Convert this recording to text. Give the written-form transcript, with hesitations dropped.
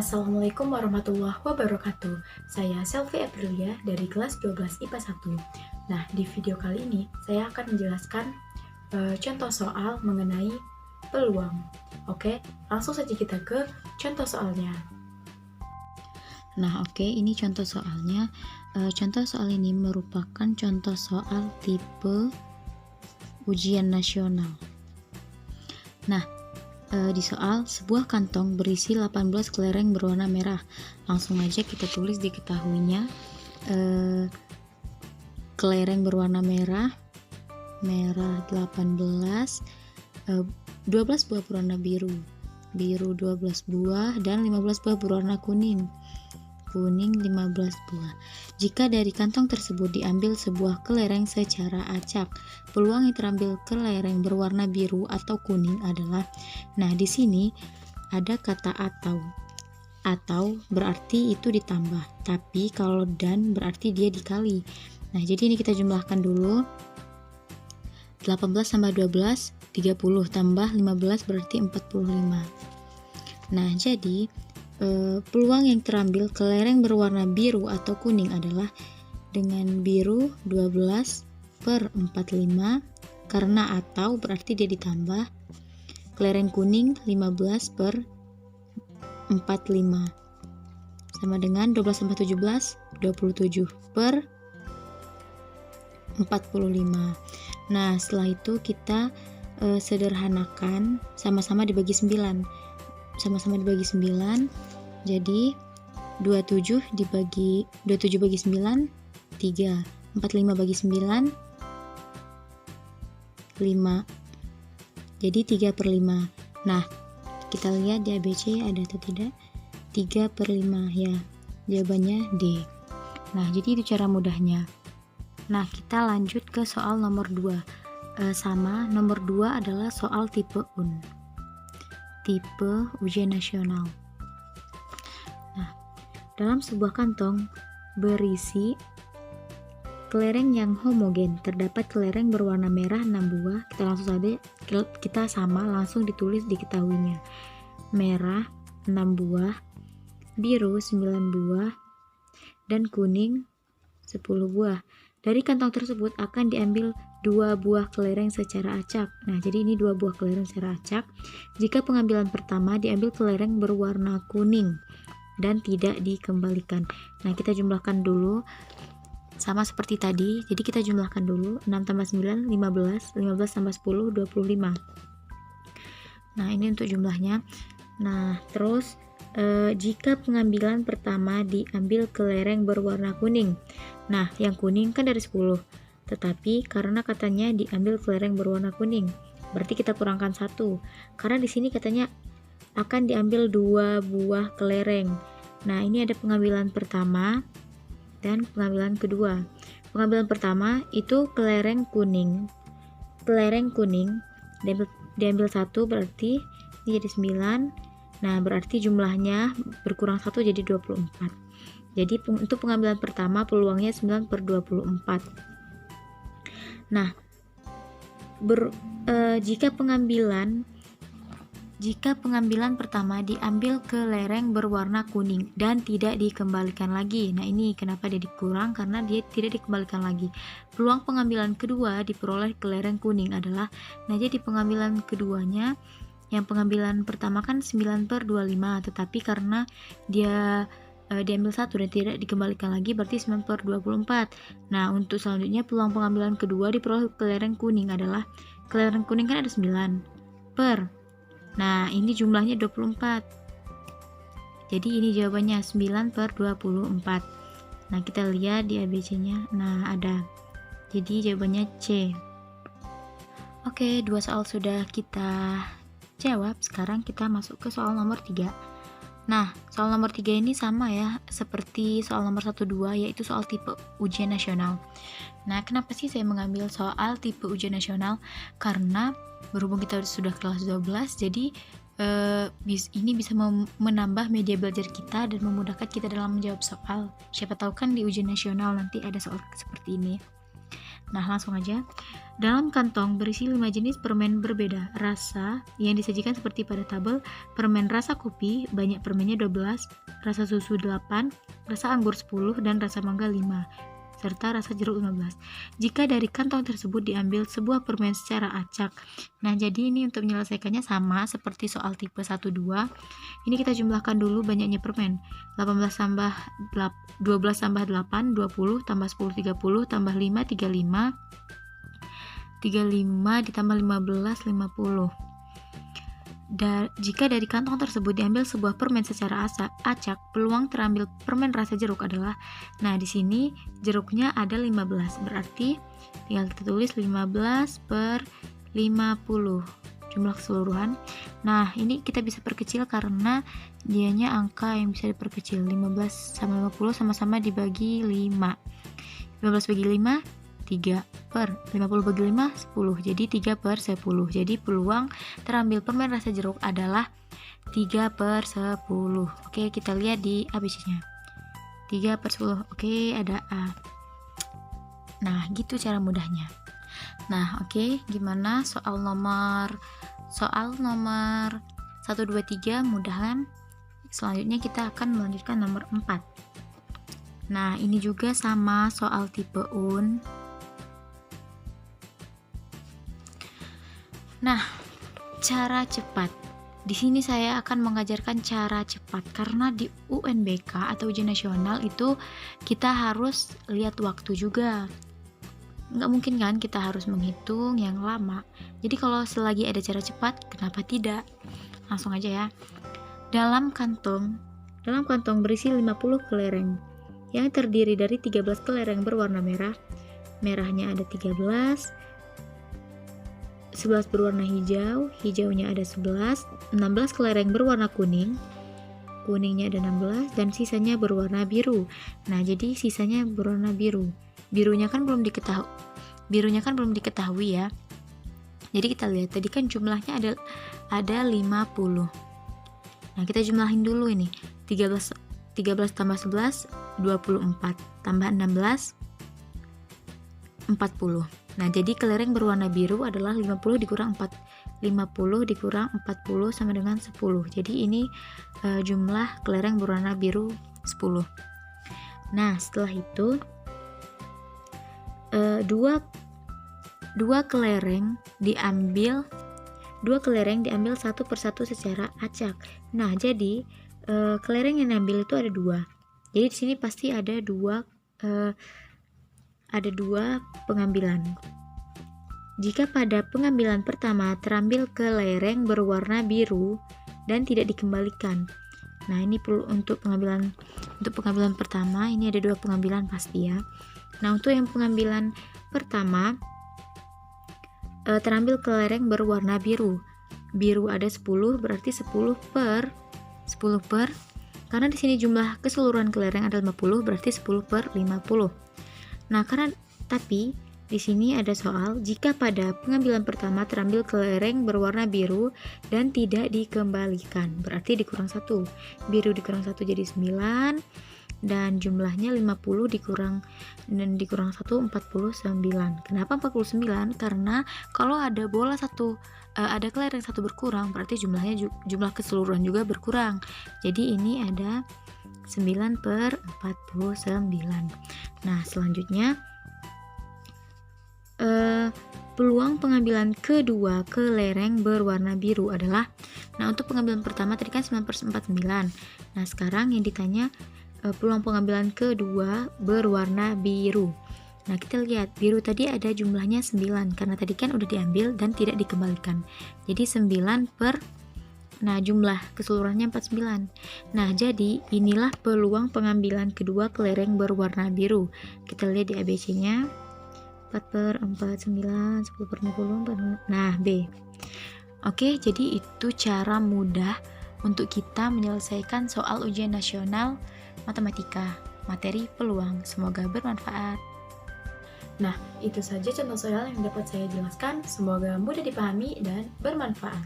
Assalamualaikum warahmatullahi wabarakatuh. Saya Selvi Aprilia dari kelas 12 IPA 1. Nah, di video kali ini saya akan menjelaskan contoh soal mengenai peluang. Oke, langsung saja kita ke contoh soalnya. Nah, ini contoh soalnya. Contoh soal ini merupakan contoh soal tipe ujian nasional. Nah, di soal sebuah kantong berisi 18 kelereng berwarna merah. Langsung aja kita tulis diketahuinya. Kelereng berwarna merah 18, 12 buah berwarna biru 12 buah, dan 15 buah berwarna kuning 15 buah. Jika dari kantong tersebut diambil sebuah kelereng secara acak, peluang yang terambil kelereng berwarna biru atau kuning adalah, nah di sini ada kata atau berarti itu ditambah, tapi kalau dan berarti dia dikali. Nah, jadi ini kita jumlahkan dulu. 18 tambah 12 30, tambah 15 berarti 45. Nah, jadi peluang yang terambil kelereng berwarna biru atau kuning adalah dengan biru 12 per 45, karena atau berarti dia ditambah, kelereng kuning 15 per 45 sama dengan 12 tambah 17 27 per 45. Nah, setelah itu kita sederhanakan, sama-sama dibagi 9. Jadi 27 bagi 9 3, 45 bagi 9 5. Jadi 3 per 5. Nah, kita lihat di ABC ada atau tidak. 3 per 5 ya. Jawabannya D. Nah, jadi itu cara mudahnya. Nah, kita lanjut ke soal nomor 2. Sama, nomor 2 adalah soal tipe UN. Tipe ujian nasional. Nah, dalam sebuah kantong berisi kelereng yang homogen, terdapat kelereng berwarna merah 6 buah. Kita langsung ditulis diketahuinya. Merah 6 buah, biru 9 buah, dan kuning 10 buah. Dari kantong tersebut akan diambil 2 buah kelereng secara acak. Nah, jadi ini 2 buah kelereng secara acak. Jika pengambilan pertama diambil kelereng berwarna kuning dan tidak dikembalikan. Nah, kita jumlahkan dulu sama seperti tadi. Jadi kita jumlahkan dulu. 6 tambah 9 15, 15 tambah 10 25. Nah, ini untuk jumlahnya. Nah, terus jika pengambilan pertama diambil kelereng berwarna kuning. Nah, yang kuning kan dari 10. Tetapi karena katanya diambil kelereng berwarna kuning, berarti kita kurangkan 1. Karena di sini katanya akan diambil 2 buah kelereng. Nah, ini ada pengambilan pertama dan pengambilan kedua. Pengambilan pertama itu kelereng kuning. Diambil 1 berarti ini jadi 9. Nah, berarti jumlahnya berkurang 1 jadi 24. Jadi untuk pengambilan pertama peluangnya 9 per 24. Nah, jika pengambilan pertama diambil kelereng berwarna kuning dan tidak dikembalikan lagi. Nah, ini kenapa dia dikurang, karena dia tidak dikembalikan lagi. Peluang pengambilan kedua diperoleh kelereng kuning adalah, nah jadi pengambilan keduanya, yang pengambilan pertama kan 9 per 25, tetapi karena dia diambil 1 dan tidak dikembalikan lagi, berarti 9 per 24. Nah, untuk selanjutnya peluang pengambilan kedua diperoleh kelereng kuning adalah, kelereng kuning kan ada 9 per, nah ini jumlahnya 24. Jadi ini jawabannya 9 per 24. Nah, kita lihat di ABC nya. Nah, ada. Jadi jawabannya C. Oke, 2 soal sudah kita jawab. Sekarang kita masuk ke soal nomor 3. Nah, soal nomor 3 ini sama ya seperti soal nomor 1, 2, yaitu soal tipe ujian nasional. Nah, kenapa sih saya mengambil soal tipe ujian nasional? Karena berhubung kita sudah kelas 12, jadi ini bisa menambah media belajar kita dan memudahkan kita dalam menjawab soal. Siapa tahu kan di ujian nasional nanti ada soal seperti ini. Nah, langsung aja. Dalam kantong berisi 5 jenis permen berbeda rasa yang disajikan seperti pada tabel. Permen rasa kopi, banyak permennya 12, rasa susu 8, rasa anggur 10, dan rasa mangga 5, serta rasa jeruk 15. Jika dari kantong tersebut diambil sebuah permen secara acak. Nah, jadi ini untuk menyelesaikannya sama seperti soal tipe 1-2. Ini kita jumlahkan dulu banyaknya permen. 12 tambah 8, 20, tambah 10, 30, tambah 5, 35, 35 ditambah 15, 50. Jika dari kantong tersebut diambil sebuah permen secara acak, peluang terambil permen rasa jeruk adalah, nah di sini jeruknya ada 15, berarti tinggal kita tulis 15 per 50 jumlah keseluruhan. Nah, ini kita bisa perkecil karena dianya angka yang bisa diperkecil. 15 sama 50 sama-sama dibagi 5. 15 bagi 5 3 per 50 bagi 5 10, jadi 3 per 10. Jadi peluang terambil permen rasa jeruk adalah 3 per 10. Oke, kita lihat di ABC nya 3 per 10. Oke, ada A. Nah, gitu cara mudahnya. Nah, oke, gimana soal nomor 1, 2, 3 mudahan. Selanjutnya kita akan melanjutkan nomor 4. Nah, ini juga sama soal tipe UN. Nah, cara cepat. Di sini saya akan mengajarkan cara cepat karena di UNBK atau ujian nasional itu kita harus lihat waktu juga. Nggak mungkin kan kita harus menghitung yang lama. Jadi kalau selagi ada cara cepat, kenapa tidak? Langsung aja ya. Dalam kantong berisi 50 kelereng yang terdiri dari 13 kelereng berwarna merah. Merahnya ada 13, 11 berwarna hijau, hijaunya ada 11, 16 kelereng berwarna kuning, kuningnya ada 16, dan sisanya berwarna biru. Nah, jadi sisanya berwarna biru. Birunya kan belum diketahui ya. Jadi kita lihat tadi kan jumlahnya ada 50. Nah, kita jumlahin dulu ini. 13 tambah 11 24, tambah 16 40. Nah, jadi kelereng berwarna biru adalah 50 dikurang 40 sama dengan 10. Jadi ini jumlah kelereng berwarna biru 10. Nah, setelah itu dua kelereng diambil satu persatu secara acak. Nah, jadi kelereng yang diambil itu ada 2. Jadi di sini pasti ada dua pengambilan. Jika pada pengambilan pertama terambil kelereng berwarna biru dan tidak dikembalikan. Nah, ini perlu untuk pengambilan pertama ini ada 2 pengambilan pasti ya. Nah, untuk yang pengambilan pertama terambil kelereng berwarna biru. Biru ada 10, berarti 10 per karena di sini jumlah keseluruhan kelereng ada 50, berarti 10 per 50. Nah, tapi di sini ada soal jika pada pengambilan pertama terambil kelereng berwarna biru dan tidak dikembalikan, berarti dikurang 1. Biru dikurang 1 jadi 9 dan jumlahnya 50 dikurang 1 49. Kenapa 49? Karena kalau ada bola ada kelereng 1 berkurang, berarti jumlah keseluruhan juga berkurang. Jadi ini ada 9 per 49. Nah, selanjutnya peluang pengambilan kedua kelereng berwarna biru adalah, nah untuk pengambilan pertama tadi kan 9 per 49. Nah, sekarang yang ditanya peluang pengambilan kedua berwarna biru. Nah, kita lihat biru tadi ada jumlahnya 9 karena tadi kan udah diambil dan tidak dikembalikan. Jadi 9 per, nah jumlah keseluruhannya 49. Nah, jadi inilah peluang pengambilan kedua kelereng berwarna biru. Kita lihat di ABC-nya 4 per 49, 10 per 50, nah B. Oke, jadi itu cara mudah untuk kita menyelesaikan soal ujian nasional matematika materi peluang. Semoga bermanfaat. Nah, itu saja contoh soal yang dapat saya jelaskan. Semoga mudah dipahami dan bermanfaat.